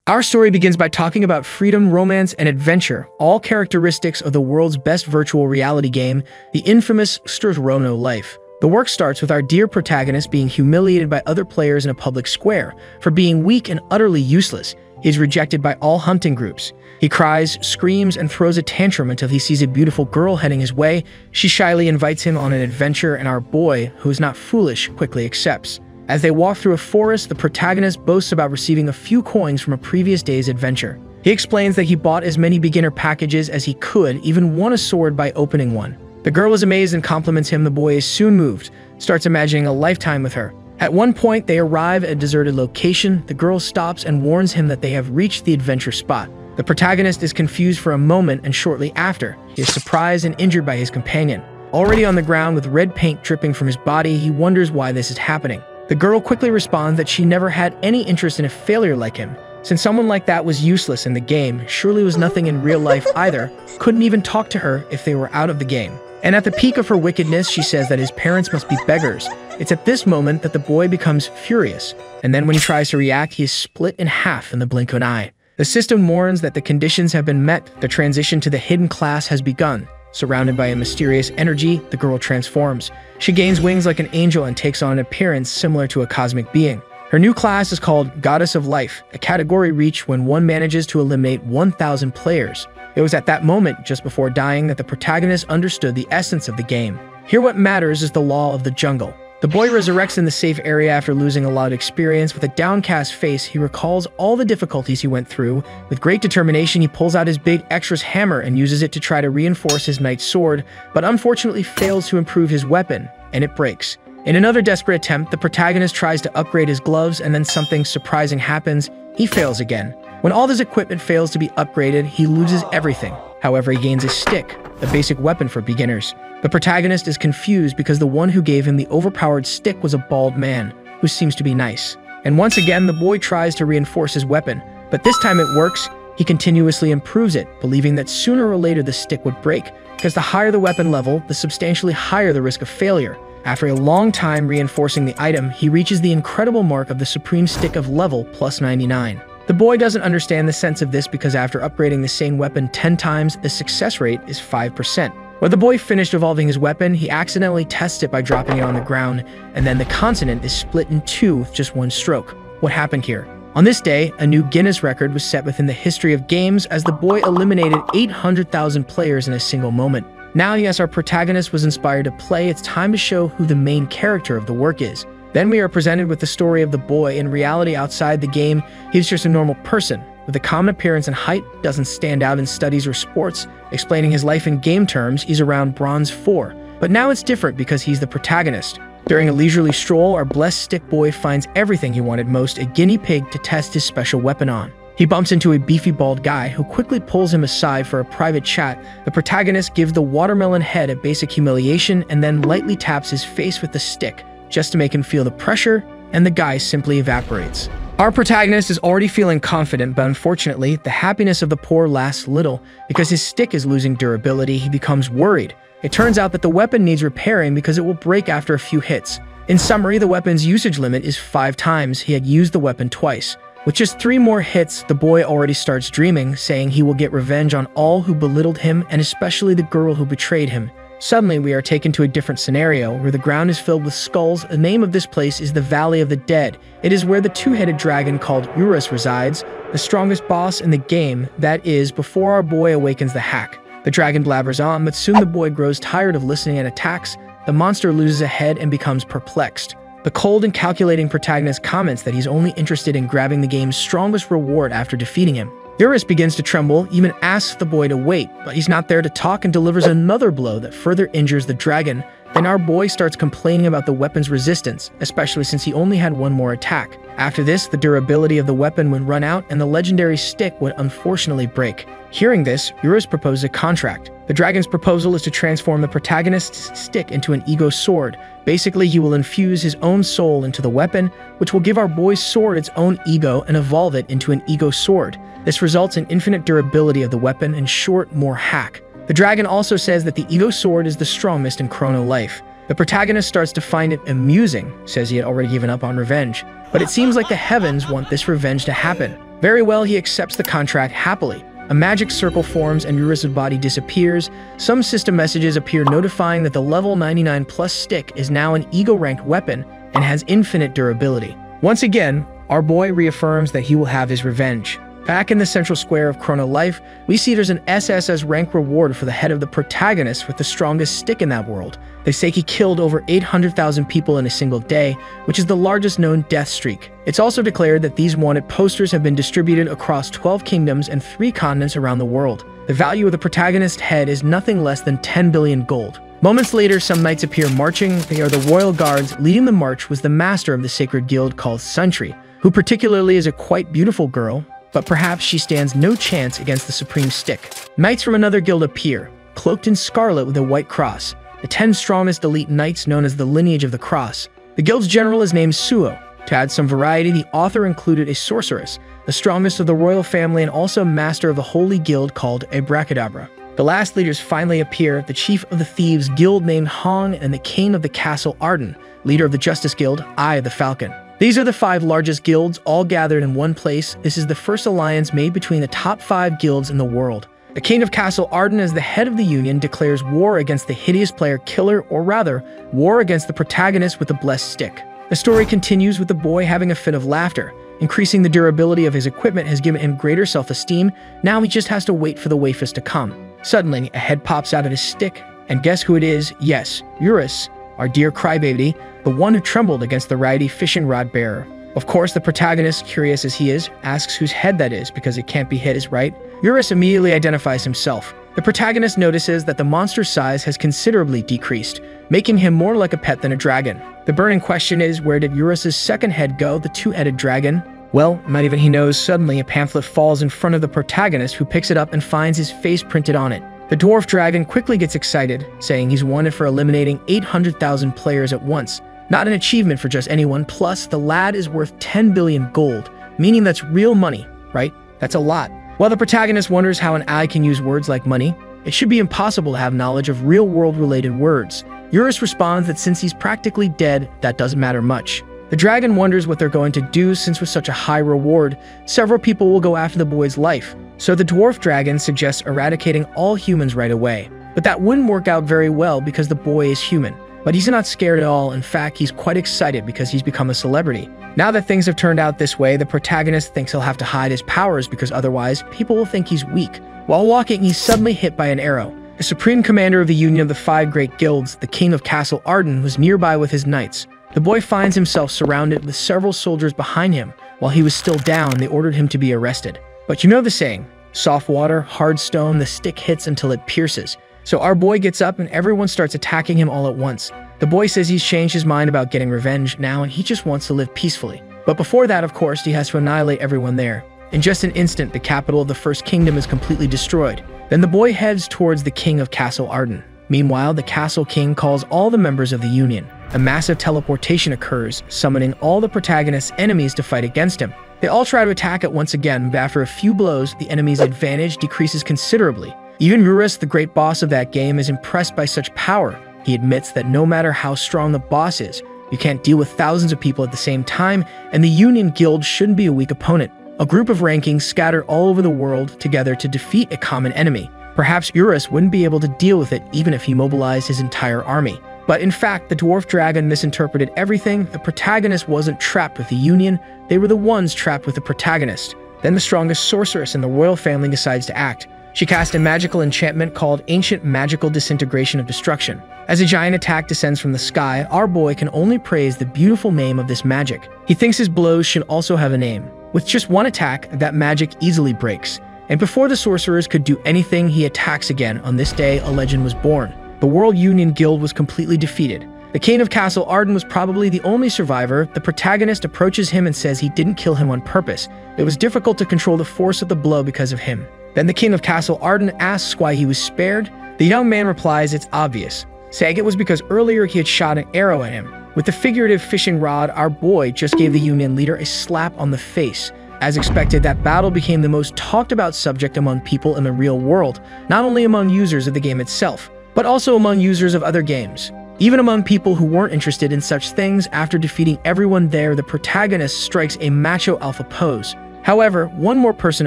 Our story begins by talking about freedom, romance, and adventure, all characteristics of the world's best virtual reality game, the infamous Chrono Life. The work starts with our dear protagonist being humiliated by other players in a public square. For being weak and utterly useless, he is rejected by all hunting groups. He cries, screams, and throws a tantrum until he sees a beautiful girl heading his way. She shyly invites him on an adventure, and our boy, who is not foolish, quickly accepts. As they walk through a forest, the protagonist boasts about receiving a few coins from a previous day's adventure. He explains that he bought as many beginner packages as he could, even won a sword by opening one. The girl is amazed and compliments him. The boy is soon moved, starts imagining a lifetime with her. At one point, they arrive at a deserted location. The girl stops and warns him that they have reached the adventure spot. The protagonist is confused for a moment, and shortly after, he is surprised and injured by his companion. Already on the ground with red paint dripping from his body, he wonders why this is happening. The girl quickly responds that she never had any interest in a failure like him. Since someone like that was useless in the game, surely was nothing in real life either, couldn't even talk to her if they were out of the game. And at the peak of her wickedness, she says that his parents must be beggars. It's at this moment that the boy becomes furious, and then when he tries to react, he is split in half in the blink of an eye. The system warns that the conditions have been met. The transition to the hidden class has begun. Surrounded by a mysterious energy, the girl transforms. She gains wings like an angel and takes on an appearance similar to a cosmic being. Her new class is called Goddess of Life, a category reached when one manages to eliminate 1,000 players. It was at that moment, just before dying, that the protagonist understood the essence of the game. Here what matters is the law of the jungle. The boy resurrects in the safe area after losing a lot of experience. With a downcast face, he recalls all the difficulties he went through. With great determination, he pulls out his big extras hammer and uses it to try to reinforce his knight's sword, but unfortunately fails to improve his weapon, and it breaks. In another desperate attempt, the protagonist tries to upgrade his gloves, and then something surprising happens. He fails again. When all his equipment fails to be upgraded, he loses everything. However, he gains a stick, a basic weapon for beginners. The protagonist is confused because the one who gave him the overpowered stick was a bald man, who seems to be nice. And once again, the boy tries to reinforce his weapon, but this time it works. He continuously improves it, believing that sooner or later the stick would break, because the higher the weapon level, the substantially higher the risk of failure. After a long time reinforcing the item, he reaches the incredible mark of the supreme stick of level plus 99. The boy doesn't understand the sense of this because after upgrading the same weapon 10 times, the success rate is 5%. When the boy finished evolving his weapon, he accidentally tests it by dropping it on the ground, and then the continent is split in two with just one stroke. What happened here? On this day, a new Guinness record was set within the history of games as the boy eliminated 800,000 players in a single moment. Now, yes, our protagonist was inspired to play. It's time to show who the main character of the work is. Then we are presented with the story of the boy. In reality, outside the game, he's just a normal person. With a common appearance and height, doesn't stand out in studies or sports. Explaining his life in game terms, he's around bronze 4. But now it's different because he's the protagonist. During a leisurely stroll, our blessed stick boy finds everything he wanted most, a guinea pig to test his special weapon on. He bumps into a beefy bald guy who quickly pulls him aside for a private chat. The protagonist gives the watermelon head a basic humiliation and then lightly taps his face with the stick, just to make him feel the pressure, and the guy simply evaporates. Our protagonist is already feeling confident, but unfortunately, the happiness of the poor lasts little. Because his stick is losing durability, he becomes worried. It turns out that the weapon needs repairing because it will break after a few hits. In summary, the weapon's usage limit is 5 times. He had used the weapon twice. With just 3 more hits, the boy already starts dreaming, saying he will get revenge on all who belittled him and especially the girl who betrayed him. Suddenly, we are taken to a different scenario where the ground is filled with skulls. The name of this place is the Valley of the Dead. It is where the 2-headed dragon called Urus resides, the strongest boss in the game, that is, before our boy awakens the hack. The dragon blabbers on, but soon the boy grows tired of listening and attacks. The monster loses a head and becomes perplexed. The cold and calculating protagonist comments that he's only interested in grabbing the game's strongest reward after defeating him. Urus begins to tremble, even asks the boy to wait, but he's not there to talk and delivers another blow that further injures the dragon. Then our boy starts complaining about the weapon's resistance, especially since he only had 1 more attack. After this, the durability of the weapon would run out and the legendary stick would unfortunately break. Hearing this, Urus proposes a contract. The dragon's proposal is to transform the protagonist's stick into an ego sword. Basically, he will infuse his own soul into the weapon, which will give our boy's sword its own ego and evolve it into an ego sword. This results in infinite durability of the weapon and short, more hack. The dragon also says that the ego sword is the strongest in Chrono Life. The protagonist starts to find it amusing, says he had already given up on revenge. But it seems like the heavens want this revenge to happen. Very well, he accepts the contract happily. A magic circle forms and Eurus' body disappears. Some system messages appear notifying that the level 99 plus stick is now an ego-ranked weapon and has infinite durability. Once again, our boy reaffirms that he will have his revenge. Back in the central square of Chrono Life, we see there's an SSS rank reward for the head of the protagonist with the strongest stick in that world. They say he killed over 800,000 people in a single day, which is the largest known death streak. It's also declared that these wanted posters have been distributed across 12 kingdoms and 3 continents around the world. The value of the protagonist's head is nothing less than 10 billion gold. Moments later, some knights appear marching. They are the royal guards. Leading the march was the master of the sacred guild called Suntri, who particularly is a quite beautiful girl, but perhaps she stands no chance against the supreme stick. Knights from another guild appear, cloaked in scarlet with a white cross, the 10 strongest elite knights known as the Lineage of the Cross. The guild's general is named Suo. To add some variety, the author included a sorceress, the strongest of the royal family and also master of the holy guild called Abracadabra. The last leaders finally appear, the chief of the thieves guild named Hong and the king of the castle Arden, leader of the justice guild, Eye of the Falcon. These are the 5 largest guilds, all gathered in one place. This is the first alliance made between the top 5 guilds in the world. The king of Castle Arden, as the head of the union, declares war against the hideous player killer, or rather, war against the protagonist with the blessed stick. The story continues with the boy having a fit of laughter. Increasing the durability of his equipment has given him greater self-esteem. Now he just has to wait for the wafers to come. Suddenly, a head pops out of his stick, and guess who it is? Yes, Eurus, our dear crybaby, the one who trembled against the ratty fishing rod bearer. Of course, the protagonist, curious as he is, asks whose head that is because it can't be his, right? Eurus immediately identifies himself. The protagonist notices that the monster's size has considerably decreased, making him more like a pet than a dragon. The burning question is, where did Eurus' second head go, the 2-headed dragon? Well, not even he knows. Suddenly, a pamphlet falls in front of the protagonist, who picks it up and finds his face printed on it. The dwarf dragon quickly gets excited, saying he's wanted for eliminating 800,000 players at once. Not an achievement for just anyone, plus the lad is worth 10 billion gold, meaning that's real money, right? That's a lot. While the protagonist wonders how an eye can use words like money, it should be impossible to have knowledge of real-world related words. Eurus responds that since he's practically dead, that doesn't matter much. The dragon wonders what they're going to do, since with such a high reward, several people will go after the boy's life. So the dwarf dragon suggests eradicating all humans right away. But that wouldn't work out very well because the boy is human. But he's not scared at all. In fact, he's quite excited because he's become a celebrity. Now that things have turned out this way, the protagonist thinks he'll have to hide his powers because otherwise, people will think he's weak. While walking, he's suddenly hit by an arrow. The supreme commander of the Union of the 5 Great Guilds, the king of Castle Arden, was nearby with his knights. The boy finds himself surrounded with several soldiers behind him. While he was still down, they ordered him to be arrested. But you know the saying, soft water, hard stone, the stick hits until it pierces. So our boy gets up and everyone starts attacking him all at once. The boy says he's changed his mind about getting revenge now and he just wants to live peacefully. But before that, of course, he has to annihilate everyone there. In just an instant, the capital of the First Kingdom is completely destroyed. Then the boy heads towards the king of Castle Arden. Meanwhile, the castle king calls all the members of the Union. A massive teleportation occurs, summoning all the protagonist's enemies to fight against him. They all try to attack it once again, but after a few blows, the enemy's advantage decreases considerably. Even Eurus, the great boss of that game, is impressed by such power. He admits that no matter how strong the boss is, you can't deal with thousands of people at the same time, and the Union Guild shouldn't be a weak opponent. A group of rankings scattered all over the world together to defeat a common enemy. Perhaps Eurus wouldn't be able to deal with it even if he mobilized his entire army. But in fact, the dwarf dragon misinterpreted everything. The protagonist wasn't trapped with the Union, they were the ones trapped with the protagonist. Then the strongest sorceress in the royal family decides to act. She cast a magical enchantment called Ancient Magical Disintegration of Destruction. As a giant attack descends from the sky, our boy can only praise the beautiful name of this magic. He thinks his blows should also have a name. With just one attack, that magic easily breaks. And before the sorcerers could do anything, he attacks again. On this day, a legend was born. The World Union Guild was completely defeated. The king of Castle Arden was probably the only survivor. The protagonist approaches him and says he didn't kill him on purpose. It was difficult to control the force of the blow because of him. Then the king of Castle Arden asks why he was spared. The young man replies it's obvious, saying it was because earlier he had shot an arrow at him. With the figurative fishing rod, our boy just gave the Union leader a slap on the face. As expected, that battle became the most talked about subject among people in the real world, not only among users of the game itself, but also among users of other games. Even among people who weren't interested in such things, after defeating everyone there, the protagonist strikes a macho alpha pose. However, one more person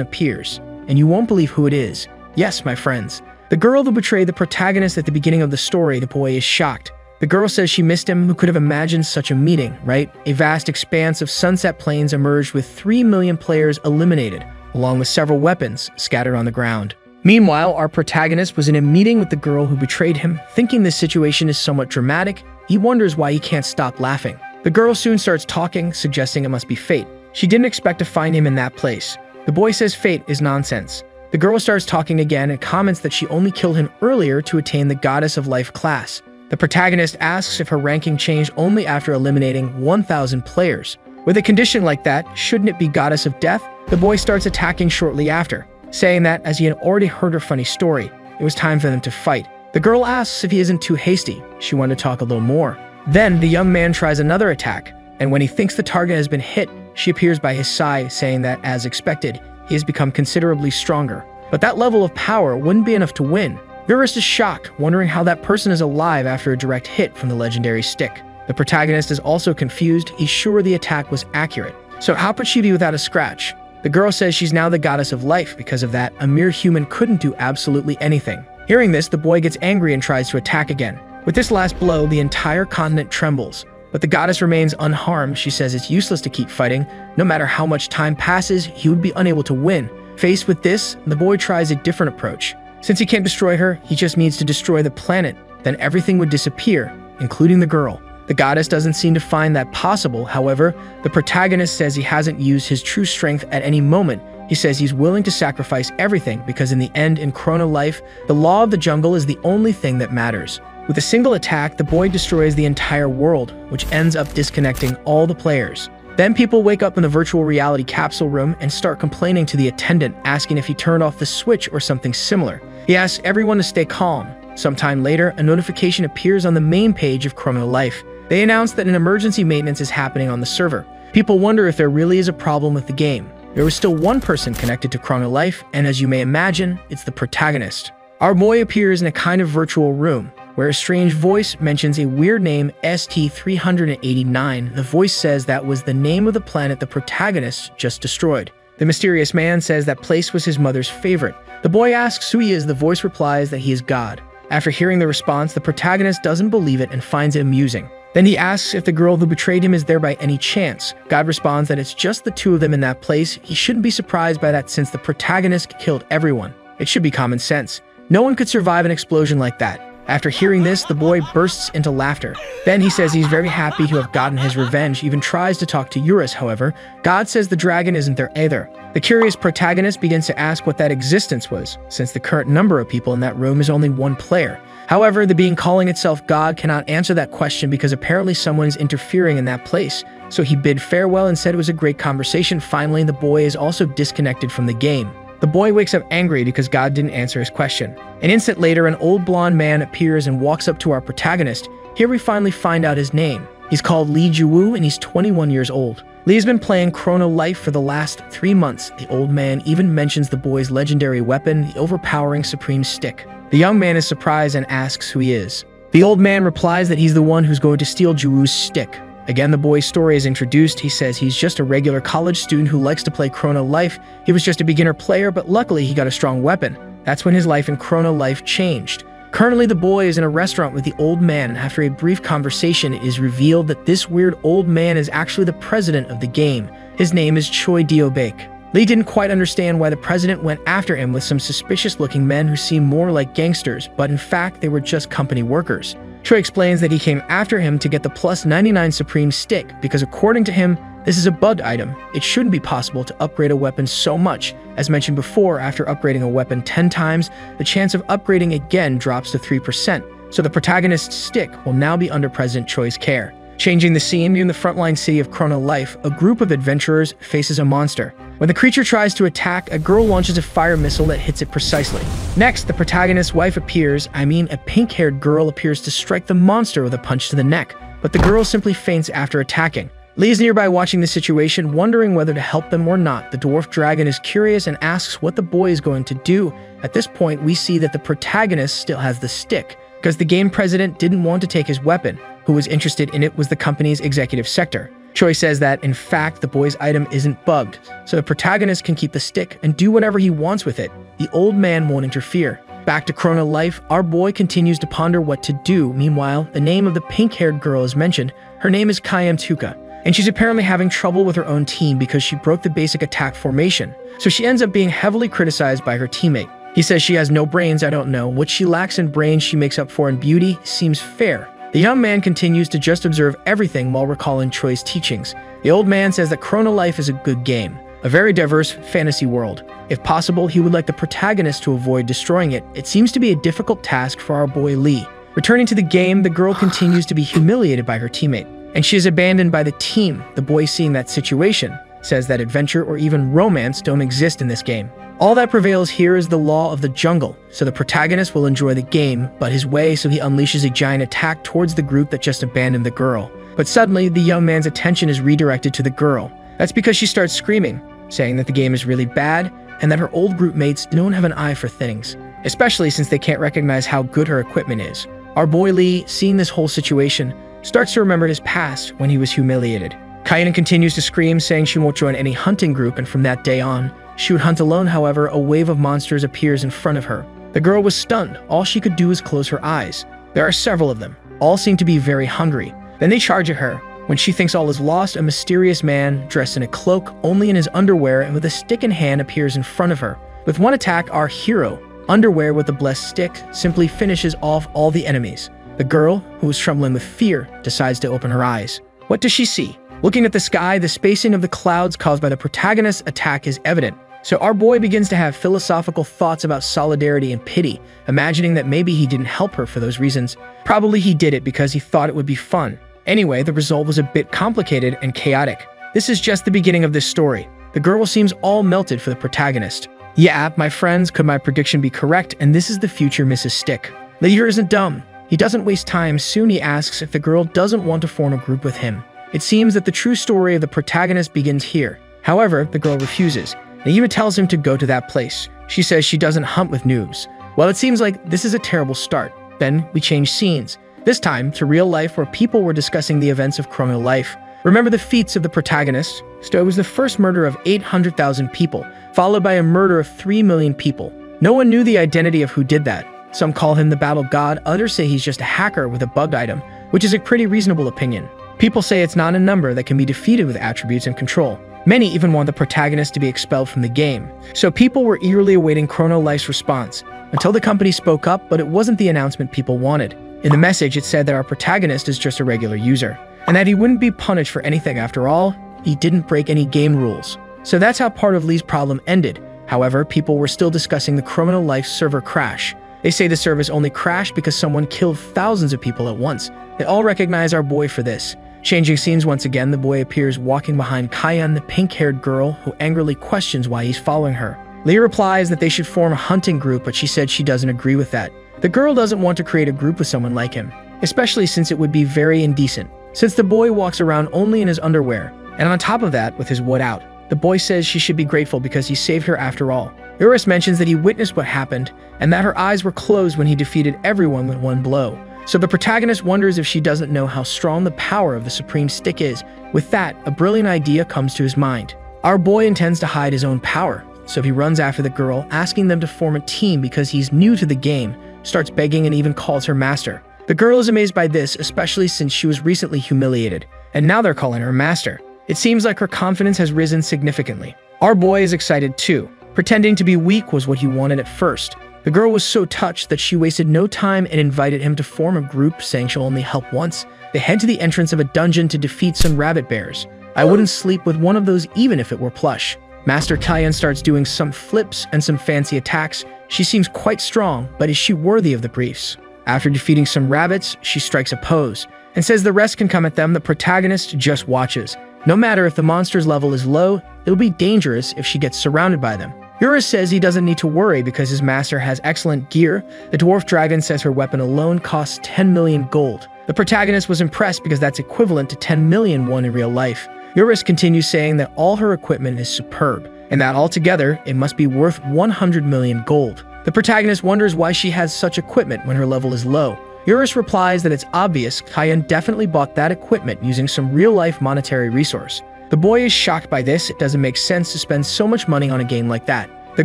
appears, and you won't believe who it is. Yes, my friends. The girl who betrayed the protagonist at the beginning of the story. The boy is shocked. The girl says she missed him. Who could have imagined such a meeting, right? A vast expanse of sunset plains emerged with 3 million players eliminated, along with several weapons scattered on the ground. Meanwhile, our protagonist was in a meeting with the girl who betrayed him. Thinking this situation is somewhat dramatic, he wonders why he can't stop laughing. The girl soon starts talking, suggesting it must be fate. She didn't expect to find him in that place. The boy says fate is nonsense. The girl starts talking again and comments that she only killed him earlier to attain the Goddess of Life class. The protagonist asks if her ranking changed only after eliminating 1,000 players. With a condition like that, shouldn't it be Goddess of Death? The boy starts attacking shortly after, saying that as he had already heard her funny story, it was time for them to fight. The girl asks if he isn't too hasty. She wanted to talk a little more. Then the young man tries another attack, and when he thinks the target has been hit, she appears by his side, saying that, as expected, he has become considerably stronger. But that level of power wouldn't be enough to win. Virus is shocked, wondering how that person is alive after a direct hit from the legendary stick. The protagonist is also confused. He's sure the attack was accurate. So how could she be without a scratch? The girl says she's now the Goddess of Life. Because of that, a mere human couldn't do absolutely anything. Hearing this, the boy gets angry and tries to attack again. With this last blow, the entire continent trembles. But the goddess remains unharmed. She says it's useless to keep fighting. No matter how much time passes, he would be unable to win. Faced with this, the boy tries a different approach. Since he can't destroy her, he just needs to destroy the planet. Then everything would disappear, including the girl. The goddess doesn't seem to find that possible. However, the protagonist says he hasn't used his true strength at any moment. He says he's willing to sacrifice everything because in the end, in Chrono Life, the law of the jungle is the only thing that matters. With a single attack, the boy destroys the entire world, which ends up disconnecting all the players. Then people wake up in the virtual reality capsule room and start complaining to the attendant, asking if he turned off the switch or something similar. He asks everyone to stay calm. Sometime later, a notification appears on the main page of Chrono Life. They announce that an emergency maintenance is happening on the server. People wonder if there really is a problem with the game. There was still one person connected to Chrono Life, and as you may imagine, it's the protagonist. Our boy appears in a kind of virtual room, where a strange voice mentions a weird name, ST-389. The voice says that was the name of the planet the protagonist just destroyed. The mysterious man says that place was his mother's favorite. The boy asks who he is. The voice replies that he is God. After hearing the response, the protagonist doesn't believe it and finds it amusing. Then he asks if the girl who betrayed him is there by any chance. God responds that it's just the two of them in that place. He shouldn't be surprised by that since the protagonist killed everyone. It should be common sense. No one could survive an explosion like that. After hearing this, the boy bursts into laughter. Then he says he's very happy to have gotten his revenge, even tries to talk to Eurus. However, God says the dragon isn't there either. The curious protagonist begins to ask what that existence was, since the current number of people in that room is only one player. However, the being calling itself God cannot answer that question because apparently someone is interfering in that place. So he bid farewell and said it was a great conversation. Finally, the boy is also disconnected from the game. The boy wakes up angry because God didn't answer his question. An instant later, an old blonde man appears and walks up to our protagonist. Here we finally find out his name. He's called Lee Jiwoo and he's 21 years old. Lee has been playing Chrono Life for the last 3 months. The old man even mentions the boy's legendary weapon, the overpowering Supreme Stick. The young man is surprised and asks who he is. The old man replies that he's the one who's going to steal Jiwoo's stick. Again, the boy's story is introduced. He says he's just a regular college student who likes to play Chrono Life. He was just a beginner player, but luckily he got a strong weapon. That's when his life in Chrono Life changed. Currently, the boy is in a restaurant with the old man, and after a brief conversation, it is revealed that this weird old man is actually the president of the game. His name is Choi Dio-bake. Lee didn't quite understand why the president went after him with some suspicious-looking men who seemed more like gangsters, but in fact, they were just company workers. Choi explains that he came after him to get the plus 99 Supreme Stick because according to him, this is a bugged item. It shouldn't be possible to upgrade a weapon so much. As mentioned before, after upgrading a weapon 10 times, the chance of upgrading again drops to 3%. So the protagonist's stick will now be under President Choi's care. Changing the scene, in the frontline city of Chrono Life, a group of adventurers faces a monster. When the creature tries to attack, a girl launches a fire missile that hits it precisely. Next, the protagonist's wife appears. A pink-haired girl appears to strike the monster with a punch to the neck, but the girl simply faints after attacking. Lee is nearby watching the situation, wondering whether to help them or not. The dwarf dragon is curious and asks what the boy is going to do. At this point, we see that the protagonist still has the stick, because the game president didn't want to take his weapon. Who was interested in it was the company's executive sector. Choi says that, in fact, the boy's item isn't bugged, so the protagonist can keep the stick and do whatever he wants with it. The old man won't interfere. Back to Chrono Life, our boy continues to ponder what to do. Meanwhile, the name of the pink-haired girl is mentioned. Her name is Tuka, and she's apparently having trouble with her own team because she broke the basic attack formation, so she ends up being heavily criticized by her teammate. He says she has no brains. I don't know. What she lacks in brains she makes up for in beauty. Seems fair. The young man continues to just observe everything while recalling Choi's teachings. The old man says that Chrono Life is a good game, a very diverse fantasy world. If possible, he would like the protagonist to avoid destroying it. It seems to be a difficult task for our boy Lee. Returning to the game, the girl continues to be humiliated by her teammate, and she is abandoned by the team. The boy, seeing that situation, says that adventure or even romance don't exist in this game. All that prevails here is the law of the jungle, so the protagonist will enjoy the game, but his way, so he unleashes a giant attack towards the group that just abandoned the girl. But suddenly, the young man's attention is redirected to the girl. That's because she starts screaming, saying that the game is really bad, and that her old group mates don't have an eye for things, especially since they can't recognize how good her equipment is. Our boy Lee, seeing this whole situation, starts to remember his past when he was humiliated. Kainen continues to scream, saying she won't join any hunting group, and from that day on, she would hunt alone. However, a wave of monsters appears in front of her. The girl was stunned. All she could do was close her eyes. There are several of them. All seem to be very hungry. Then they charge at her. When she thinks all is lost, a mysterious man, dressed in a cloak, only in his underwear and with a stick in hand, appears in front of her. With one attack, our hero, underwear with the blessed stick, simply finishes off all the enemies. The girl, who is trembling with fear, decides to open her eyes. What does she see? Looking at the sky, the spacing of the clouds caused by the protagonist's attack is evident. So our boy begins to have philosophical thoughts about solidarity and pity, imagining that maybe he didn't help her for those reasons. Probably he did it because he thought it would be fun. Anyway, the result was a bit complicated and chaotic. This is just the beginning of this story. The girl seems all melted for the protagonist. Yeah, my friends, could my prediction be correct? And this is the future Mrs. Stick. Leader isn't dumb. He doesn't waste time. Soon he asks if the girl doesn't want to form a group with him. It seems that the true story of the protagonist begins here. However, the girl refuses, and even tells him to go to that place. She says she doesn't hunt with noobs. Well, it seems like this is a terrible start. Then we change scenes, this time to real life where people were discussing the events of Chrono Life. Remember the feats of the protagonist? So it was the first murder of 800,000 people, followed by a murder of 3 million people. No one knew the identity of who did that. Some call him the battle god, others say he's just a hacker with a bugged item, which is a pretty reasonable opinion. People say it's not a number that can be defeated with attributes and control. Many even want the protagonist to be expelled from the game. So people were eagerly awaiting Chrono Life's response, until the company spoke up, but it wasn't the announcement people wanted. In the message, it said that our protagonist is just a regular user, and that he wouldn't be punished for anything. After all, he didn't break any game rules. So that's how part of Lee's problem ended. However, people were still discussing the Chrono Life server crash. They say the service only crashed because someone killed thousands of people at once. They all recognize our boy for this. Changing scenes once again, the boy appears walking behind Kayan, the pink-haired girl, who angrily questions why he's following her. Lee replies that they should form a hunting group, but she said she doesn't agree with that. The girl doesn't want to create a group with someone like him, especially since it would be very indecent, since the boy walks around only in his underwear, and on top of that, with his wood out. The boy says she should be grateful because he saved her after all. Urus mentions that he witnessed what happened, and that her eyes were closed when he defeated everyone with one blow. So the protagonist wonders if she doesn't know how strong the power of the Supreme Stick is. With that, a brilliant idea comes to his mind. Our boy intends to hide his own power, so he runs after the girl, asking them to form a team because he's new to the game, starts begging and even calls her master. The girl is amazed by this, especially since she was recently humiliated, and now they're calling her master. It seems like her confidence has risen significantly. Our boy is excited too. Pretending to be weak was what he wanted at first. The girl was so touched that she wasted no time and invited him to form a group, saying she'll only help once. They head to the entrance of a dungeon to defeat some rabbit bears. I wouldn't sleep with one of those even if it were plush. Master Kayan starts doing some flips and some fancy attacks. She seems quite strong, but is she worthy of the briefs? After defeating some rabbits, she strikes a pose and says the rest can come at them. The protagonist just watches. No matter if the monster's level is low, it'll be dangerous if she gets surrounded by them. Urus says he doesn't need to worry because his master has excellent gear. The dwarf dragon says her weapon alone costs 10 million gold. The protagonist was impressed because that's equivalent to 10 million won in real life. Urus continues saying that all her equipment is superb, and that altogether it must be worth 100 million gold. The protagonist wonders why she has such equipment when her level is low. Eurus replies that it's obvious Kayan definitely bought that equipment using some real-life monetary resource. The boy is shocked by this. It doesn't make sense to spend so much money on a game like that. The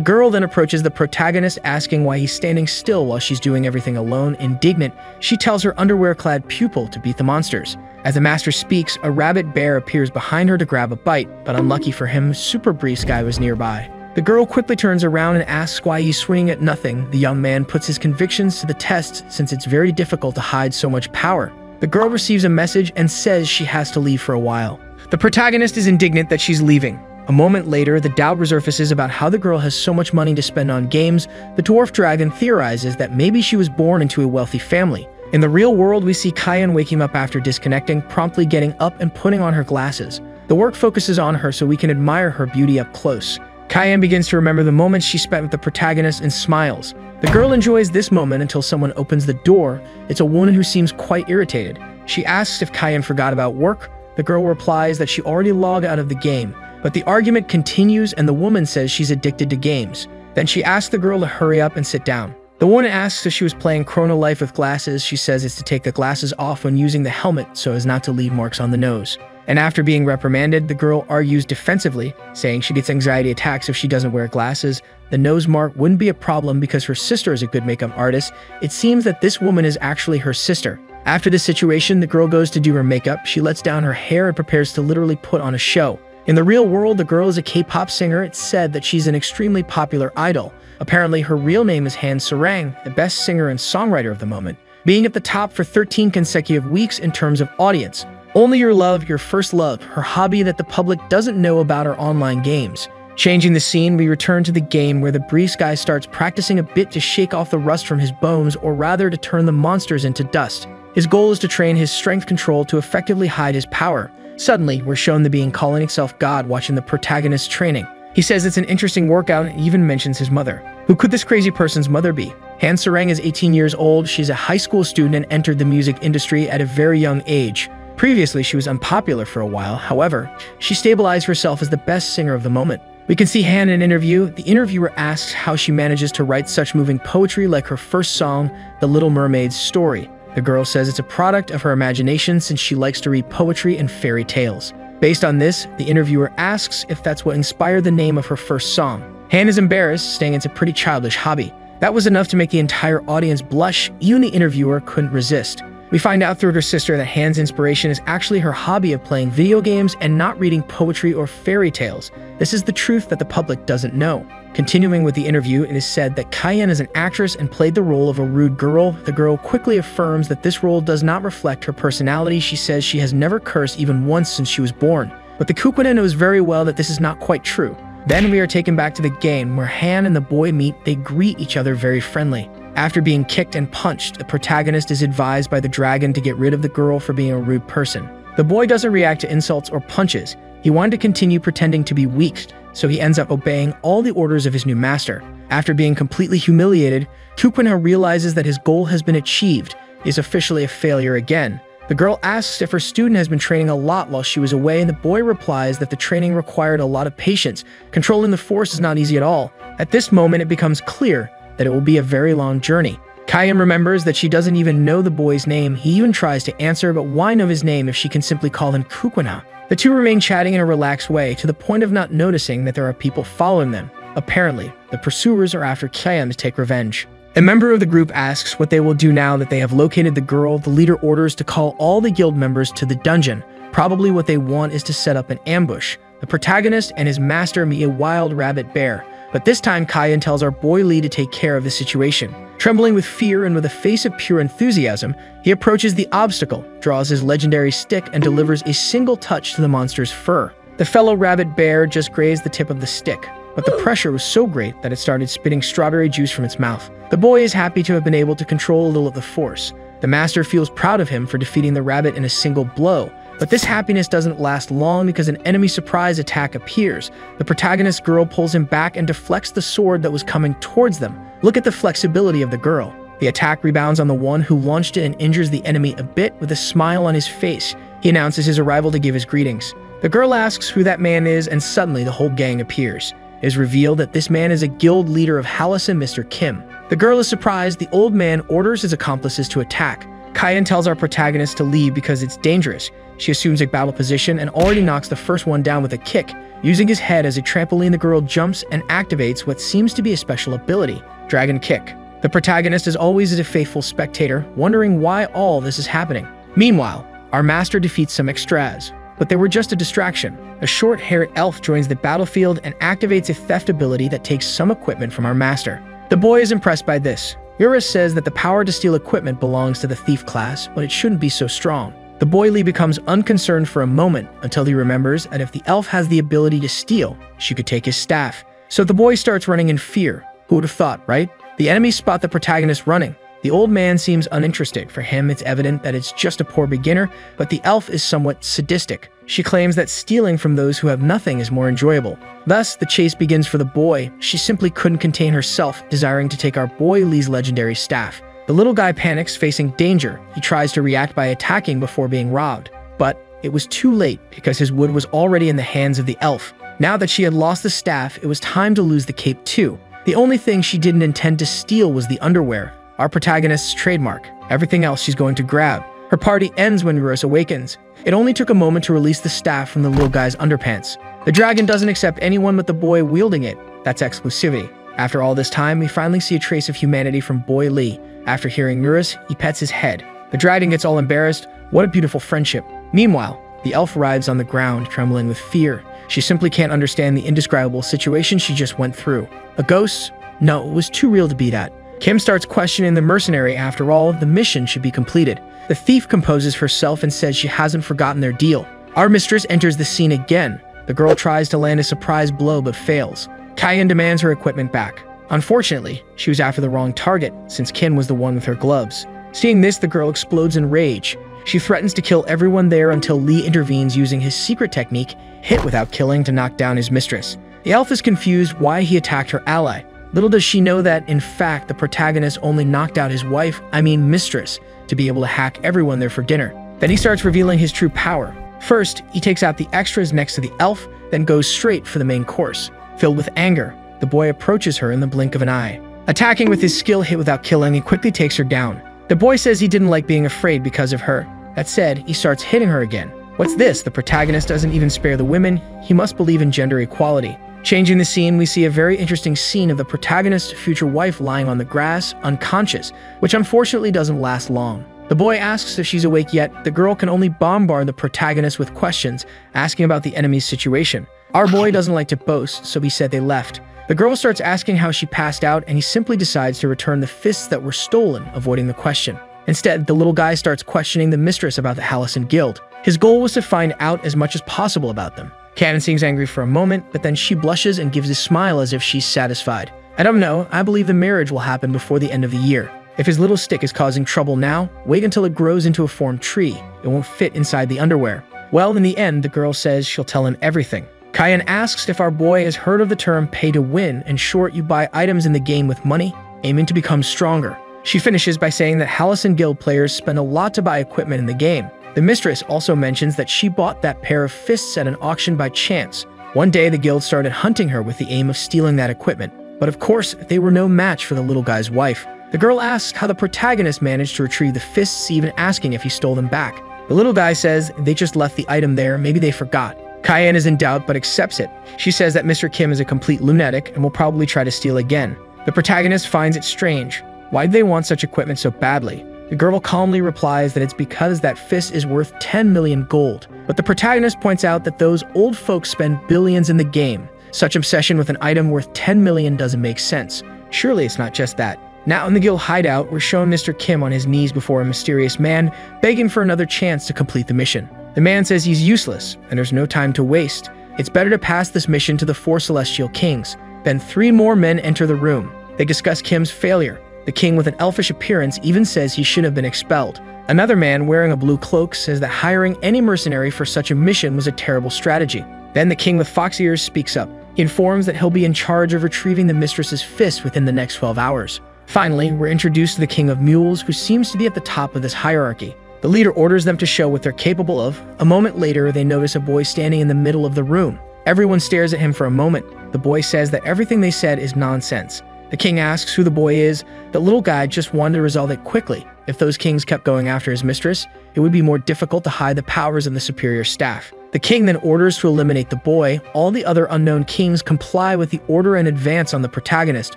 girl then approaches the protagonist, asking why he's standing still while she's doing everything alone. Indignant, she tells her underwear-clad pupil to beat the monsters. As the master speaks, a rabbit bear appears behind her to grab a bite, but unlucky for him, Super Briefs guy was nearby. The girl quickly turns around and asks why he's swinging at nothing. The young man puts his convictions to the test since it's very difficult to hide so much power. The girl receives a message and says she has to leave for a while. The protagonist is indignant that she's leaving. A moment later, the doubt resurfaces about how the girl has so much money to spend on games. The dwarf dragon theorizes that maybe she was born into a wealthy family. In the real world, we see Kayan waking up after disconnecting, promptly getting up and putting on her glasses. The work focuses on her so we can admire her beauty up close. Kayan begins to remember the moments she spent with the protagonist and smiles. The girl enjoys this moment until someone opens the door. It's a woman who seems quite irritated. She asks if Kayan forgot about work. The girl replies that she already logged out of the game. But the argument continues and the woman says she's addicted to games. Then she asks the girl to hurry up and sit down. The woman asks if she was playing Chrono Life with glasses. She says it's to take the glasses off when using the helmet so as not to leave marks on the nose. And after being reprimanded, the girl argues defensively, saying she gets anxiety attacks if she doesn't wear glasses. The nose mark wouldn't be a problem because her sister is a good makeup artist. It seems that this woman is actually her sister. After this situation, the girl goes to do her makeup. She lets down her hair and prepares to literally put on a show. In the real world, the girl is a K-pop singer. It's said that she's an extremely popular idol. Apparently, her real name is Han Sarang, the best singer and songwriter of the moment, being at the top for 13 consecutive weeks in terms of audience. Only Your Love, Your First Love, her hobby that the public doesn't know about are online games. Changing the scene, we return to the game where the Briefs guy starts practicing a bit to shake off the rust from his bones, or rather to turn the monsters into dust. His goal is to train his strength control to effectively hide his power. Suddenly, we're shown the being calling himself God watching the protagonist's training. He says it's an interesting workout and even mentions his mother. Who could this crazy person's mother be? Han Sarang is 18 years old. She's a high school student and entered the music industry at a very young age. Previously, she was unpopular for a while. However, she stabilized herself as the best singer of the moment. We can see Han in an interview. The interviewer asks how she manages to write such moving poetry like her first song, The Little Mermaid's Story. The girl says it's a product of her imagination since she likes to read poetry and fairy tales. Based on this, the interviewer asks if that's what inspired the name of her first song. Han is embarrassed, saying it's a pretty childish hobby. That was enough to make the entire audience blush. Even the interviewer couldn't resist. We find out through her sister that Han's inspiration is actually her hobby of playing video games and not reading poetry or fairy tales. This is the truth that the public doesn't know. Continuing with the interview, it is said that Kayan is an actress and played the role of a rude girl. The girl quickly affirms that this role does not reflect her personality. She says she has never cursed even once since she was born. But the Kukwana knows very well that this is not quite true. Then we are taken back to the game where Han and the boy meet. They greet each other very friendly. After being kicked and punched, the protagonist is advised by the dragon to get rid of the girl for being a rude person. The boy doesn't react to insults or punches. He wanted to continue pretending to be weak, so he ends up obeying all the orders of his new master. After being completely humiliated, Kukwana realizes that his goal has been achieved. He is officially a failure again. The girl asks if her student has been training a lot while she was away, and the boy replies that the training required a lot of patience. Controlling the force is not easy at all. At this moment, it becomes clear that it will be a very long journey. Kayan remembers that she doesn't even know the boy's name. He even tries to answer, but why know his name if she can simply call him Kukwana? The two remain chatting in a relaxed way, to the point of not noticing that there are people following them. Apparently, the pursuers are after Kayan to take revenge. A member of the group asks what they will do now that they have located the girl. The leader orders to call all the guild members to the dungeon. Probably what they want is to set up an ambush. The protagonist and his master meet a wild rabbit bear. But this time, Kayan tells our boy Lee to take care of the situation. Trembling with fear and with a face of pure enthusiasm, he approaches the obstacle, draws his legendary stick, and delivers a single touch to the monster's fur. The fellow rabbit bear just grazed the tip of the stick, but the pressure was so great that it started spitting strawberry juice from its mouth. The boy is happy to have been able to control a little of the force. The master feels proud of him for defeating the rabbit in a single blow. But this happiness doesn't last long because an enemy surprise attack appears. The protagonist's girl pulls him back and deflects the sword that was coming towards them. Look at the flexibility of the girl. The attack rebounds on the one who launched it and injures the enemy a bit. With a smile on his face, he announces his arrival to give his greetings. The girl asks who that man is, and suddenly the whole gang appears. It is revealed that this man is a guild leader of Hallis and Mr. Kim. The The girl is surprised. The old man orders his accomplices to attack. Kayan tells our protagonist to leave because it's dangerous. She assumes a battle position and already knocks the first one down with a kick. Using his head as a trampoline, the girl jumps and activates what seems to be a special ability, Dragon Kick. The protagonist is always a faithful spectator, wondering why all this is happening. Meanwhile, our master defeats some extras, but they were just a distraction. A short-haired elf joins the battlefield and activates a theft ability that takes some equipment from our master. The boy is impressed by this. Eurus says that the power to steal equipment belongs to the thief class, but it shouldn't be so strong. The boy Lee becomes unconcerned for a moment until he remembers that if the elf has the ability to steal, she could take his staff. So the boy starts running in fear. Who would have thought, right? The enemies spot the protagonist running. The old man seems uninterested. For him, it's evident that it's just a poor beginner, but the elf is somewhat sadistic. She claims that stealing from those who have nothing is more enjoyable. Thus, the chase begins for the boy. She simply couldn't contain herself, desiring to take our boy Lee's legendary staff. The little guy panics, facing danger. He tries to react by attacking before being robbed. But it was too late because his wood was already in the hands of the elf. Now that she had lost the staff, it was time to lose the cape too. The only thing she didn't intend to steal was the underwear, our protagonist's trademark. Everything else she's going to grab. Her party ends when Eurus awakens. It only took a moment to release the staff from the little guy's underpants. The dragon doesn't accept anyone but the boy wielding it. That's exclusivity. After all this time, we finally see a trace of humanity from Boy Lee. After hearing Eurus, he pets his head. The dragon gets all embarrassed. What a beautiful friendship. Meanwhile, the elf arrives on the ground, trembling with fear. She simply can't understand the indescribable situation she just went through. A ghost? No, it was too real to be that. Kim starts questioning the mercenary. After all, the mission should be completed. The thief composes herself and says she hasn't forgotten their deal. Our mistress enters the scene again. The girl tries to land a surprise blow but fails. Kayan demands her equipment back. Unfortunately, she was after the wrong target, since Kim was the one with her gloves. Seeing this, the girl explodes in rage. She threatens to kill everyone there until Lee intervenes using his secret technique, hit without killing, to knock down his mistress. The elf is confused why he attacked her ally. Little does she know that, in fact, the protagonist only knocked out his mistress, to be able to hack everyone there for dinner. Then he starts revealing his true power. First, he takes out the extras next to the elf, then goes straight for the main course. Filled with anger, the boy approaches her in the blink of an eye. Attacking with his skill hit without killing, he quickly takes her down. The boy says he didn't like being afraid because of her. That said, he starts hitting her again. What's this? The protagonist doesn't even spare the women. He must believe in gender equality. Changing the scene, we see a very interesting scene of the protagonist's future wife lying on the grass, unconscious, which unfortunately doesn't last long. The boy asks if she's awake yet. The girl can only bombard the protagonist with questions, asking about the enemy's situation. Our boy doesn't like to boast, so he said they left. The girl starts asking how she passed out, and he simply decides to return the fists that were stolen, avoiding the question. Instead, the little guy starts questioning the mistress about the Harem Guild. His goal was to find out as much as possible about them. Cannon seems angry for a moment, but then she blushes and gives a smile as if she's satisfied. I don't know, I believe the marriage will happen before the end of the year. If his little stick is causing trouble now, wait until it grows into a formed tree. It won't fit inside the underwear. Well, in the end, the girl says she'll tell him everything. Kayan asks if our boy has heard of the term pay to win. In short, you buy items in the game with money, aiming to become stronger. She finishes by saying that Harem Guild players spend a lot to buy equipment in the game. The mistress also mentions that she bought that pair of fists at an auction by chance. One day, the guild started hunting her with the aim of stealing that equipment. But of course, they were no match for the little guy's wife. The girl asks how the protagonist managed to retrieve the fists, even asking if he stole them back. The little guy says they just left the item there, maybe they forgot. Kayan is in doubt but accepts it. She says that Mr. Kim is a complete lunatic and will probably try to steal again. The protagonist finds it strange. Why do they want such equipment so badly? The girl calmly replies that it's because that fist is worth 10 million gold. But the protagonist points out that those old folks spend billions in the game. Such obsession with an item worth 10 million doesn't make sense. Surely it's not just that. Now in the guild hideout, we're shown Mr. Kim on his knees before a mysterious man, begging for another chance to complete the mission. The man says he's useless, and there's no time to waste. It's better to pass this mission to the 4 celestial kings. Then 3 more men enter the room. They discuss Kim's failure. The king with an elfish appearance even says he should have been expelled. Another man wearing a blue cloak says that hiring any mercenary for such a mission was a terrible strategy. Then the king with fox ears speaks up. He informs that he'll be in charge of retrieving the mistress's fist within the next 12 hours. Finally, we're introduced to the king of mules, who seems to be at the top of this hierarchy. The leader orders them to show what they're capable of. A moment later, they notice a boy standing in the middle of the room. Everyone stares at him for a moment. The boy says that everything they said is nonsense. The king asks who the boy is. The little guy just wanted to resolve it quickly. If those kings kept going after his mistress, it would be more difficult to hide the powers of the superior staff. The king then orders to eliminate the boy. All the other unknown kings comply with the order and advance on the protagonist,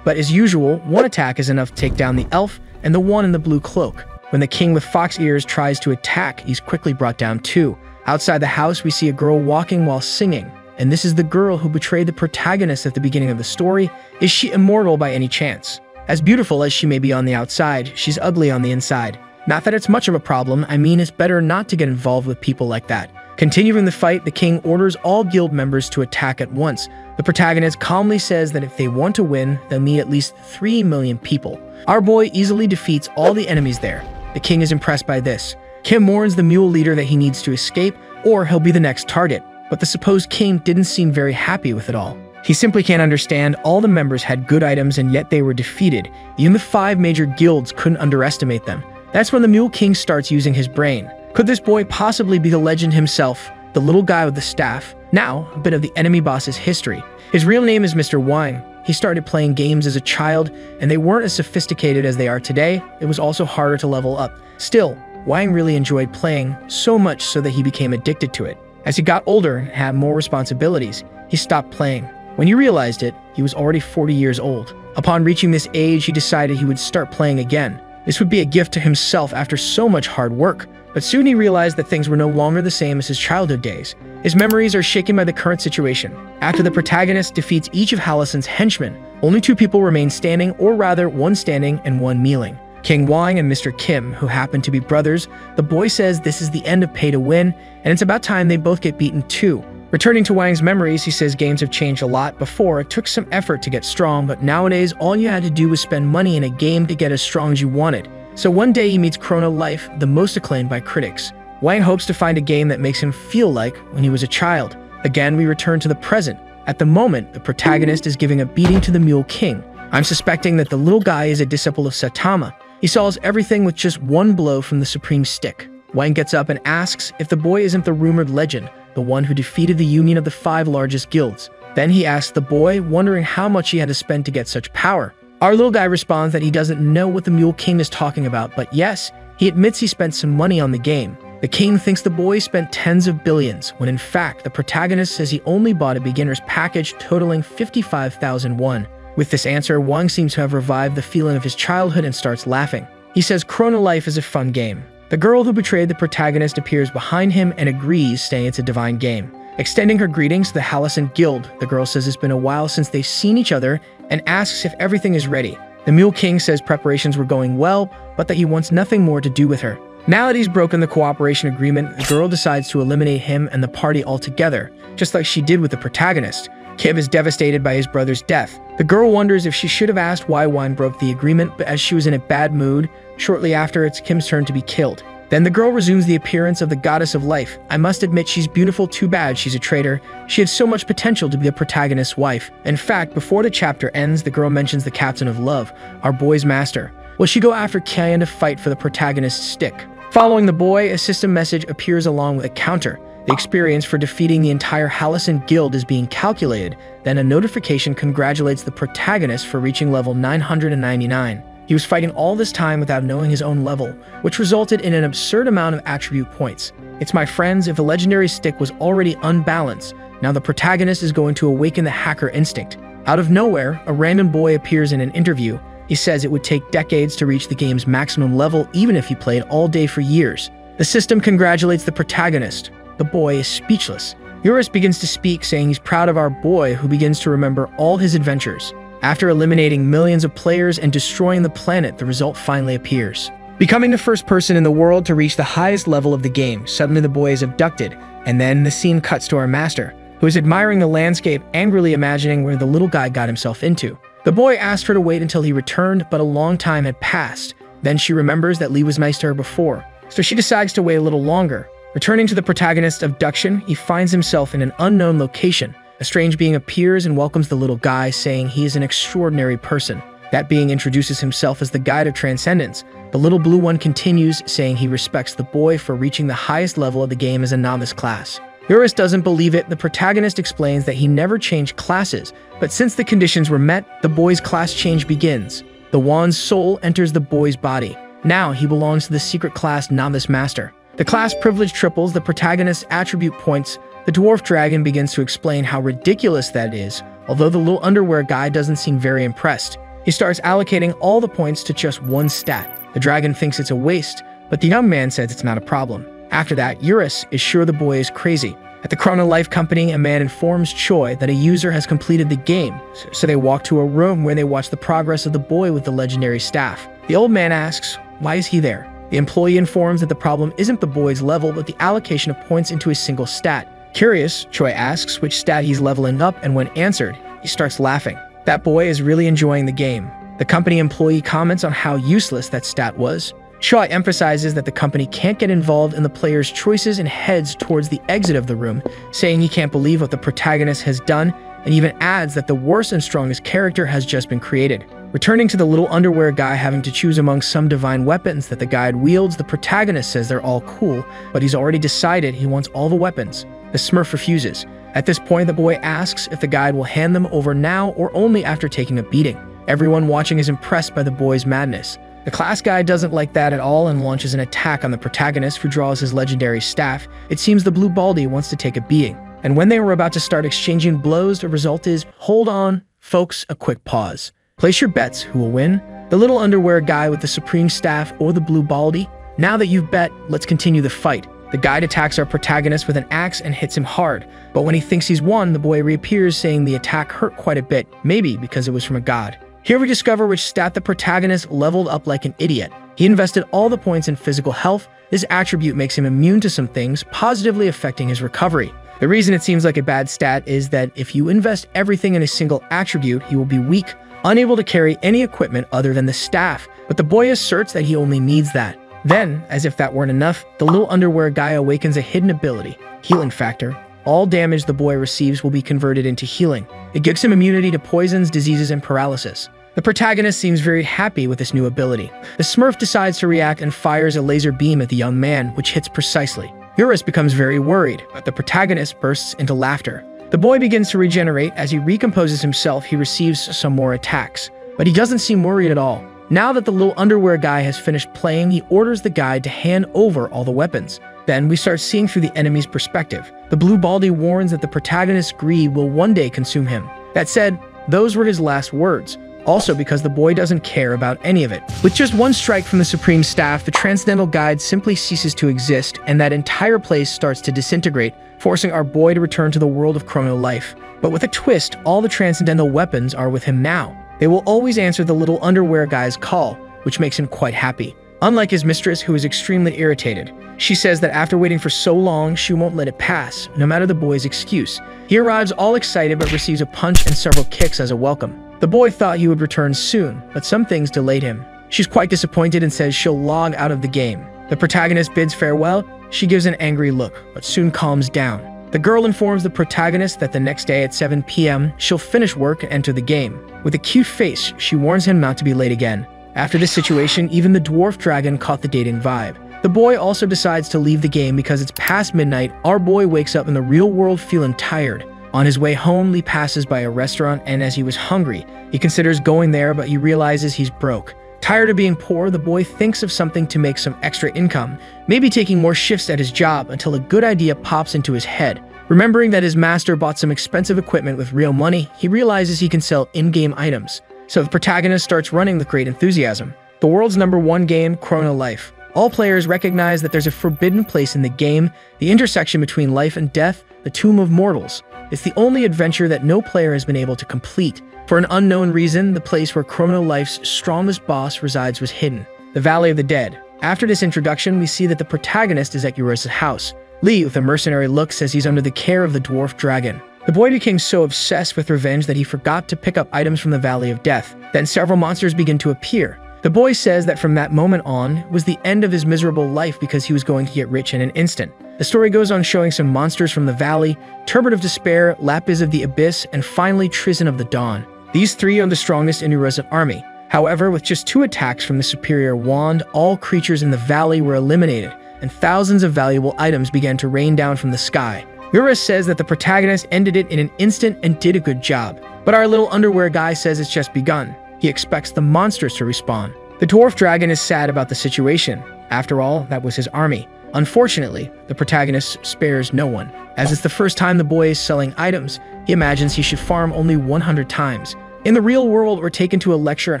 but as usual, one attack is enough to take down the elf and the one in the blue cloak. When the king with fox ears tries to attack, he's quickly brought down too. Outside the house, we see a girl walking while singing, and this is the girl who betrayed the protagonist at the beginning of the story. Is she immortal by any chance? As beautiful as she may be on the outside, she's ugly on the inside. Not that it's much of a problem, I mean it's better not to get involved with people like that. Continuing the fight, the king orders all guild members to attack at once. The protagonist calmly says that if they want to win, they'll need at least 3 million people. Our boy easily defeats all the enemies there. The king is impressed by this. Kim warns the mule leader that he needs to escape, or he'll be the next target. But the supposed king didn't seem very happy with it all. He simply can't understand all the members had good items and yet they were defeated. Even the 5 major guilds couldn't underestimate them. That's when the mule king starts using his brain. Could this boy possibly be the legend himself, the little guy with the staff? Now, a bit of the enemy boss's history. His real name is Mr. Wang. He started playing games as a child, and they weren't as sophisticated as they are today. It was also harder to level up. Still, Wang really enjoyed playing, so much so that he became addicted to it. As he got older and had more responsibilities, he stopped playing. When he realized it, he was already 40 years old. Upon reaching this age, he decided he would start playing again. This would be a gift to himself after so much hard work. But soon he realized that things were no longer the same as his childhood days. His memories are shaken by the current situation. After the protagonist defeats each of Hallison's henchmen, only 2 people remain standing, or rather, 1 standing and 1 kneeling. King Wang and Mr. Kim, who happen to be brothers. The boy says this is the end of pay to win, and it's about time they both get beaten too. Returning to Wang's memories, he says games have changed a lot. Before, it took some effort to get strong, but nowadays all you had to do was spend money in a game to get as strong as you wanted. So one day he meets Chrono Life, the most acclaimed by critics. Wang hopes to find a game that makes him feel like when he was a child. Again, we return to the present. At the moment, the protagonist is giving a beating to the Mule King. I'm suspecting that the little guy is a disciple of Saitama. He solves everything with just 1 blow from the supreme stick. Wang gets up and asks if the boy isn't the rumored legend, the one who defeated the union of the 5 largest guilds. Then he asks the boy, wondering how much he had to spend to get such power. Our little guy responds that he doesn't know what the Mule King is talking about, but yes, he admits he spent some money on the game. The king thinks the boy spent tens of billions, when in fact, the protagonist says he only bought a beginner's package totaling 55,000 won. With this answer, Wang seems to have revived the feeling of his childhood and starts laughing. He says Chrono Life is a fun game. The girl who betrayed the protagonist appears behind him and agrees, saying it's a divine game. Extending her greetings to the Hallison Guild, the girl says it's been a while since they've seen each other and asks if everything is ready. The Mule King says preparations were going well, but that he wants nothing more to do with her. Now that he's broken the cooperation agreement, the girl decides to eliminate him and the party altogether, just like she did with the protagonist. Kim is devastated by his brother's death. The girl wonders if she should have asked why Wang broke the agreement, but as she was in a bad mood, shortly after it's Kim's turn to be killed. Then the girl resumes the appearance of the goddess of life. I must admit she's beautiful, too bad she's a traitor. She had so much potential to be the protagonist's wife. In fact, before the chapter ends, the girl mentions the captain of love, our boy's master. Will she go after Kian to fight for the protagonist's stick? Following the boy, a system message appears along with a counter. The experience for defeating the entire Hallison Guild is being calculated. Then a notification congratulates the protagonist for reaching level 999. He was fighting all this time without knowing his own level, which resulted in an absurd amount of attribute points. It's my friends, if a legendary stick was already unbalanced, now the protagonist is going to awaken the hacker instinct. Out of nowhere, a random boy appears in an interview. He says it would take decades to reach the game's maximum level even if he played all day for years. The system congratulates the protagonist. The boy is speechless. Eurus begins to speak, saying he's proud of our boy, who begins to remember all his adventures. After eliminating millions of players and destroying the planet, the result finally appears. Becoming the first person in the world to reach the highest level of the game, suddenly the boy is abducted, and then the scene cuts to our master, who is admiring the landscape, angrily imagining where the little guy got himself into. The boy asked her to wait until he returned, but a long time had passed. Then she remembers that Lee was nice to her before, so she decides to wait a little longer. Returning to the protagonist's abduction, he finds himself in an unknown location. A strange being appears and welcomes the little guy, saying he is an extraordinary person. That being introduces himself as the guide of transcendence. The little blue one continues, saying he respects the boy for reaching the highest level of the game as a novice class. Eurus doesn't believe it. The protagonist explains that he never changed classes, but since the conditions were met, the boy's class change begins. The wand's soul enters the boy's body. Now he belongs to the secret class Novice Master. The class privilege triples the protagonist's attribute points. The dwarf dragon begins to explain how ridiculous that is, although the little underwear guy doesn't seem very impressed. He starts allocating all the points to just one stat. The dragon thinks it's a waste, but the young man says it's not a problem. After that, Eurus is sure the boy is crazy. At the Chrono Life company, a man informs Choi that a user has completed the game, so they walk to a room where they watch the progress of the boy with the legendary staff. The old man asks, why is he there? The employee informs that the problem isn't the boy's level, but the allocation of points into a single stat. Curious, Choi asks which stat he's leveling up, and when answered, he starts laughing. That boy is really enjoying the game. The company employee comments on how useless that stat was. Choi emphasizes that the company can't get involved in the player's choices and heads towards the exit of the room, saying he can't believe what the protagonist has done, and even adds that the worst and strongest character has just been created. Returning to the little underwear guy having to choose among some divine weapons that the guide wields, the protagonist says they're all cool, but he's already decided he wants all the weapons. The Smurf refuses. At this point, the boy asks if the guide will hand them over now or only after taking a beating. Everyone watching is impressed by the boy's madness. The class guy doesn't like that at all and launches an attack on the protagonist, who draws his legendary staff. It seems the blue baldy wants to take a beating. And when they were about to start exchanging blows, the result is, hold on, folks, a quick pause. Place your bets, who will win? The little underwear guy with the supreme staff or the blue baldy? Now that you've bet, let's continue the fight. The guide attacks our protagonist with an axe and hits him hard. But when he thinks he's won, the boy reappears saying the attack hurt quite a bit, maybe because it was from a god. Here we discover which stat the protagonist leveled up like an idiot. He invested all the points in physical health. This attribute makes him immune to some things, positively affecting his recovery. The reason it seems like a bad stat is that if you invest everything in a single attribute, he will be weak, unable to carry any equipment other than the staff, but the boy asserts that he only needs that. Then, as if that weren't enough, the little underwear guy awakens a hidden ability, Healing Factor. All damage the boy receives will be converted into healing. It gives him immunity to poisons, diseases, and paralysis. The protagonist seems very happy with this new ability. The Smurf decides to react and fires a laser beam at the young man, which hits precisely. Eurus becomes very worried, but the protagonist bursts into laughter. The boy begins to regenerate. As he recomposes himself, he receives some more attacks, but he doesn't seem worried at all. Now that the little underwear guy has finished playing, he orders the guide to hand over all the weapons. Then we start seeing through the enemy's perspective. The blue baldy warns that the protagonist's greed will one day consume him. That said, those were his last words. Also because the boy doesn't care about any of it. With just one strike from the Supreme Staff, the Transcendental Guide simply ceases to exist, and that entire place starts to disintegrate, forcing our boy to return to the world of Chrono Life. But with a twist, all the Transcendental weapons are with him now. They will always answer the little underwear guy's call, which makes him quite happy. Unlike his mistress, who is extremely irritated. She says that after waiting for so long, she won't let it pass, no matter the boy's excuse. He arrives all excited but receives a punch and several kicks as a welcome. The boy thought he would return soon, but some things delayed him. She's quite disappointed and says she'll log out of the game. The protagonist bids farewell. She gives an angry look, but soon calms down. The girl informs the protagonist that the next day at 7 p.m., she'll finish work and enter the game. With a cute face, she warns him not to be late again. After this situation, even the dwarf dragon caught the dating vibe. The boy also decides to leave the game because it's past midnight. Our boy wakes up in the real world feeling tired. On his way home, Lee passes by a restaurant, and as he was hungry, he considers going there, but he realizes he's broke. Tired of being poor, the boy thinks of something to make some extra income, maybe taking more shifts at his job, until a good idea pops into his head. Remembering that his master bought some expensive equipment with real money, he realizes he can sell in-game items. So the protagonist starts running with great enthusiasm. The world's #1 game, Chrono Life. All players recognize that there's a forbidden place in the game, the intersection between life and death, the Tomb of Mortals. It's the only adventure that no player has been able to complete. For an unknown reason, the place where Chrono Life's strongest boss resides was hidden, the Valley of the Dead. After this introduction, we see that the protagonist is at Eurus' house. Lee, with a mercenary look, says he's under the care of the dwarf dragon. The boy became so obsessed with revenge that he forgot to pick up items from the Valley of Death. Then several monsters begin to appear. The boy says that from that moment on was the end of his miserable life because he was going to get rich in an instant. The story goes on showing some monsters from the valley, Turbid of Despair, Lapis of the Abyss, and finally Trizon of the Dawn. These three are the strongest in Eurus' army. However, with just 2 attacks from the superior wand, all creatures in the valley were eliminated, and thousands of valuable items began to rain down from the sky. Yura says that the protagonist ended it in an instant and did a good job. But our little underwear guy says it's just begun. He expects the monsters to respawn. The dwarf dragon is sad about the situation. After all, that was his army. Unfortunately, the protagonist spares no one. As it's the first time the boy is selling items, he imagines he should farm only 100 times. In the real world, we're taken to a lecture at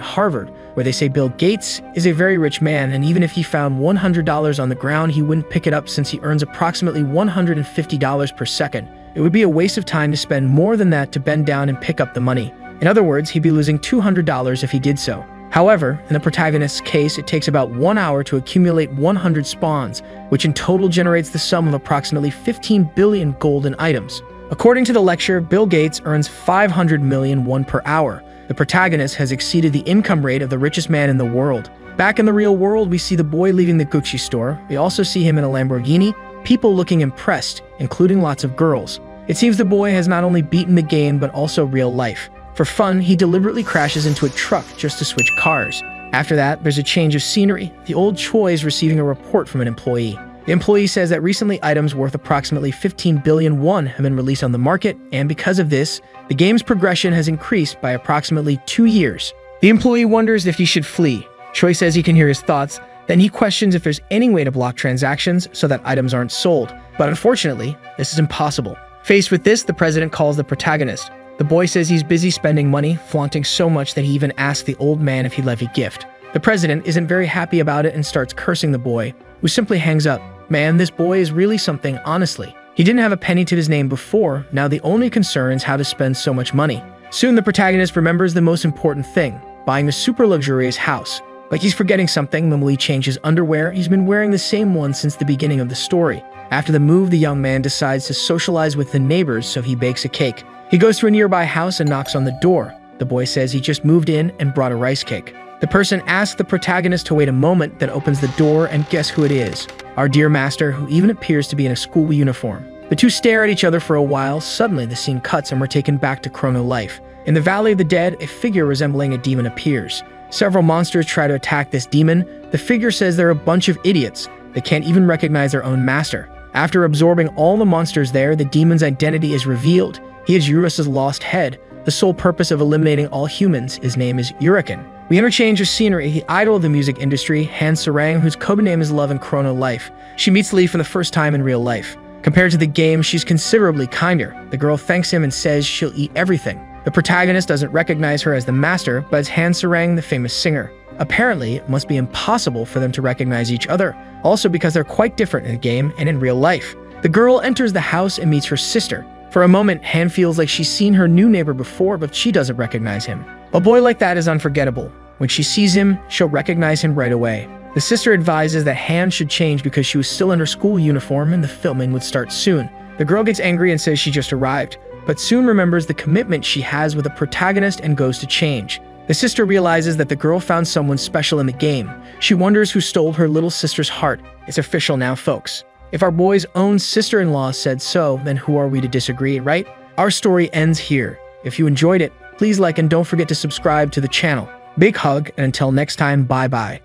Harvard, where they say Bill Gates is a very rich man, and even if he found $100 on the ground, he wouldn't pick it up since he earns approximately $150 per second. It would be a waste of time to spend more than that to bend down and pick up the money. In other words, he'd be losing $200 if he did so. However, in the protagonist's case, it takes about 1 hour to accumulate 100 spawns, which in total generates the sum of approximately 15 billion golden items. According to the lecture, Bill Gates earns 500 million won per hour. The protagonist has exceeded the income rate of the richest man in the world. Back in the real world, we see the boy leaving the Gucci store. We also see him in a Lamborghini, people looking impressed, including lots of girls. It seems the boy has not only beaten the game, but also real life. For fun, he deliberately crashes into a truck just to switch cars. After that, there's a change of scenery. The old Choi is receiving a report from an employee. The employee says that recently items worth approximately 15 billion won have been released on the market, and because of this, the game's progression has increased by approximately 2 years. The employee wonders if he should flee. Choi says he can hear his thoughts. Then he questions if there's any way to block transactions so that items aren't sold. But unfortunately, this is impossible. Faced with this, the president calls the protagonist. The boy says he's busy spending money, flaunting so much that he even asks the old man if he'd love a gift. The president isn't very happy about it and starts cursing the boy, who simply hangs up. Man, this boy is really something, honestly. He didn't have a penny to his name before, now the only concern is how to spend so much money. Soon the protagonist remembers the most important thing, buying a super luxurious house. But he's forgetting something. When he changes underwear, he's been wearing the same one since the beginning of the story. After the move, the young man decides to socialize with the neighbors, so he bakes a cake. He goes to a nearby house and knocks on the door. The boy says he just moved in and brought a rice cake. The person asks the protagonist to wait a moment, then opens the door, and guess who it is? Our dear master, who even appears to be in a school uniform. The two stare at each other for a while. Suddenly, the scene cuts and we're taken back to Chrono Life. In the Valley of the Dead, a figure resembling a demon appears. Several monsters try to attack this demon. The figure says they're a bunch of idiots. They can't even recognize their own master. After absorbing all the monsters there, the demon's identity is revealed. He is Urus's lost head. The sole purpose of eliminating all humans. His name is Uriken. We interchange of scenery. The idol of the music industry, Han Sarang, whose code name is Love in Chrono Life. She meets Lee for the first time in real life. Compared to the game, she's considerably kinder. The girl thanks him and says she'll eat everything. The protagonist doesn't recognize her as the master, but as Han Sarang, the famous singer. Apparently, it must be impossible for them to recognize each other, also because they're quite different in the game and in real life. The girl enters the house and meets her sister. For a moment, Han feels like she's seen her new neighbor before, but she doesn't recognize him. A boy like that is unforgettable. When she sees him, she'll recognize him right away. The sister advises that Han should change because she was still in her school uniform and the filming would start soon. The girl gets angry and says she just arrived, but soon remembers the commitment she has with the protagonist and goes to change. The sister realizes that the girl found someone special in the game. She wonders who stole her little sister's heart. It's official now, folks. If our boy's own sister-in-law said so, then who are we to disagree, right? Our story ends here. If you enjoyed it, please like and don't forget to subscribe to the channel. Big hug, and until next time, bye-bye.